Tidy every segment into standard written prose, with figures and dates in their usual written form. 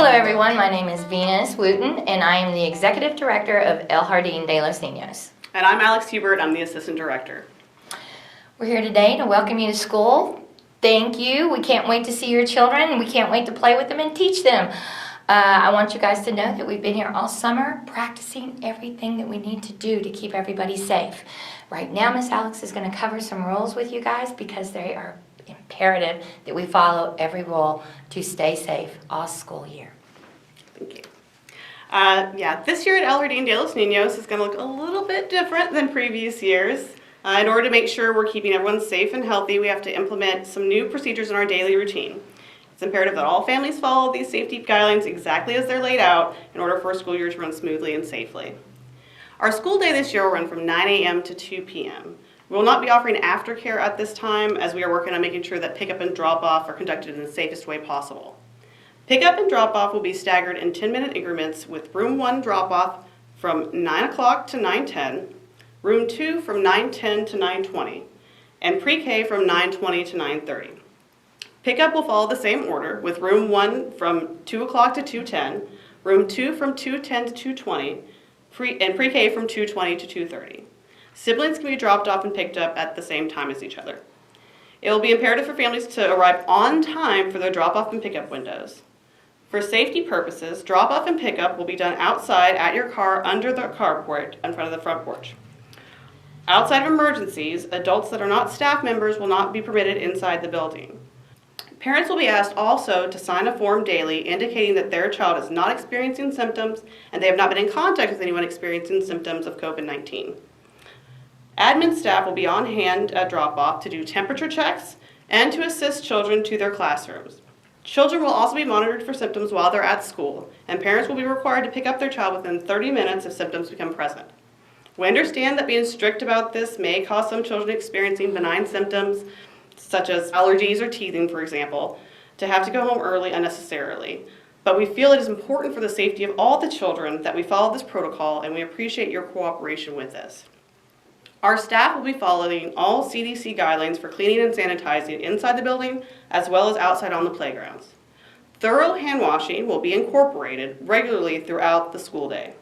Hello everyone, my name is Venus Wooten and I am the Executive Director of El Jardin de los Niños. And I'm Alex Hubert, I'm the Assistant Director. We're here today to welcome you to school. Thank you. We can't wait to see your children. We can't wait to play with them and teach them. I want you guys to know that we've been here all summer practicing everything that we need to do to keep everybody safe. Right now, Miss Alex is going to cover some rules with you guys because they are imperative that we follow every rule to stay safe all school year. Thank you. This year at El Jardin de los Niños is going to look a little bit different than previous years. In order to make sure we're keeping everyone safe and healthy, we have to implement some new procedures in our daily routine. It's imperative that all families follow these safety guidelines exactly as they're laid out in order for our school year to run smoothly and safely. Our school day this year will run from 9 a.m. to 2 p.m. We will not be offering aftercare at this time as we are working on making sure that pickup and drop-off are conducted in the safest way possible. Pickup and drop-off will be staggered in 10-minute increments with room 1 drop-off from 9 o'clock to 9:10, room 2 from 9:10 to 9:20, and pre-K from 9:20 to 9:30. Pickup will follow the same order with room 1 from 2 o'clock to 2:10, room 2 from 2:10 to 2:20, and pre-K from 2:20 to 2:30. Siblings can be dropped off and picked up at the same time as each other. It will be imperative for families to arrive on time for their drop-off and pickup windows. For safety purposes, drop-off and pickup will be done outside at your car under the carport in front of the front porch. Outside of emergencies, adults that are not staff members will not be permitted inside the building. Parents will be asked also to sign a form daily indicating that their child is not experiencing symptoms and they have not been in contact with anyone experiencing symptoms of COVID-19. Admin staff will be on hand at drop-off to do temperature checks and to assist children to their classrooms. Children will also be monitored for symptoms while they're at school, and parents will be required to pick up their child within 30 minutes if symptoms become present. We understand that being strict about this may cause some children experiencing benign symptoms, such as allergies or teething, for example, to have to go home early unnecessarily. But we feel it is important for the safety of all the children that we follow this protocol, and we appreciate your cooperation with this. Our staff will be following all CDC guidelines for cleaning and sanitizing inside the building as well as outside on the playgrounds. Thorough hand washing will be incorporated regularly throughout the school day.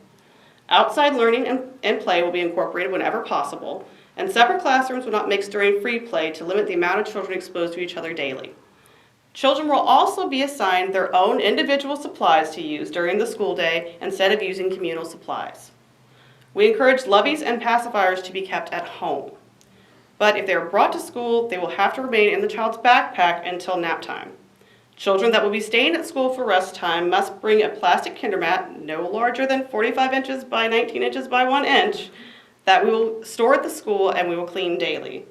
Outside learning and play will be incorporated whenever possible, and separate classrooms will not mix during free play to limit the amount of children exposed to each other daily. Children will also be assigned their own individual supplies to use during the school day instead of using communal supplies. We encourage loveys and pacifiers to be kept at home. But if they are brought to school, they will have to remain in the child's backpack until nap time. Children that will be staying at school for rest time must bring a plastic kinder mat no larger than 45 inches by 19 inches by 1 inch that we will store at the school and we will clean daily.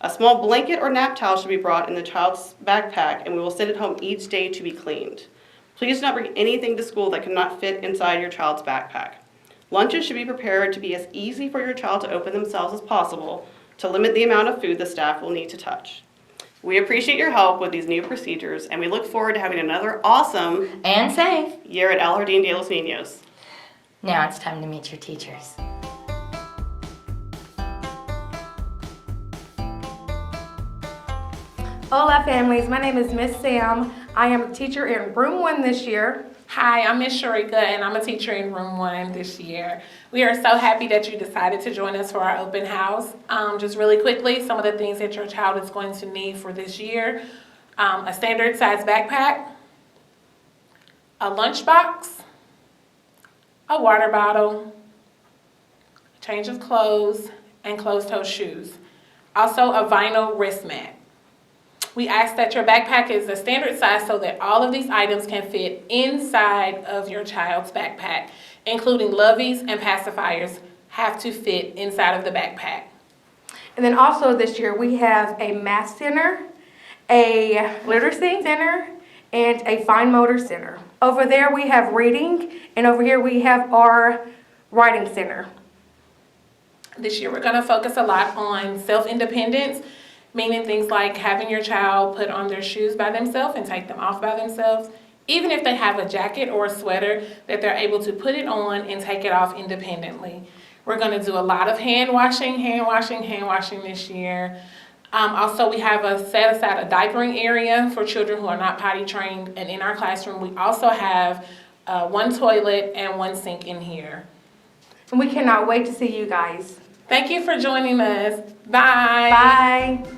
A small blanket or nap towel should be brought in the child's backpack and we will send it home each day to be cleaned. Please do not bring anything to school that cannot fit inside your child's backpack. Lunches should be prepared to be as easy for your child to open themselves as possible to limit the amount of food the staff will need to touch. We appreciate your help with these new procedures and we look forward to having another awesome And safe. year at El Jardin de los Niños. Now it's time to meet your teachers. Hola families, my name is Miss Sam. I am a teacher in room 1 this year. Hi, I'm Miss Sharika and I'm a teacher in room 1 this year. We are so happy that you decided to join us for our open house. Just really quickly, some of the things that your child is going to need for this year. A standard size backpack, a lunchbox, a water bottle, a change of clothes, and closed-toe shoes. Also a vinyl wrist mat. We ask that your backpack is a standard size so that all of these items can fit inside of your child's backpack, including loveys and pacifiers have to fit inside of the backpack. And then also this year we have a math center, a literacy center, and a fine motor center. Over there we have reading, and over here we have our writing center. This year we're going to focus a lot on self-independence, meaning things like having your child put on their shoes by themselves and take them off by themselves. Even if they have a jacket or a sweater, that they're able to put it on and take it off independently. We're going to do a lot of hand washing this year. Also, we have set aside a diapering area for children who are not potty trained. And in our classroom, we also have one toilet and one sink in here. And we cannot wait to see you guys. Thank you for joining us. Bye. Bye.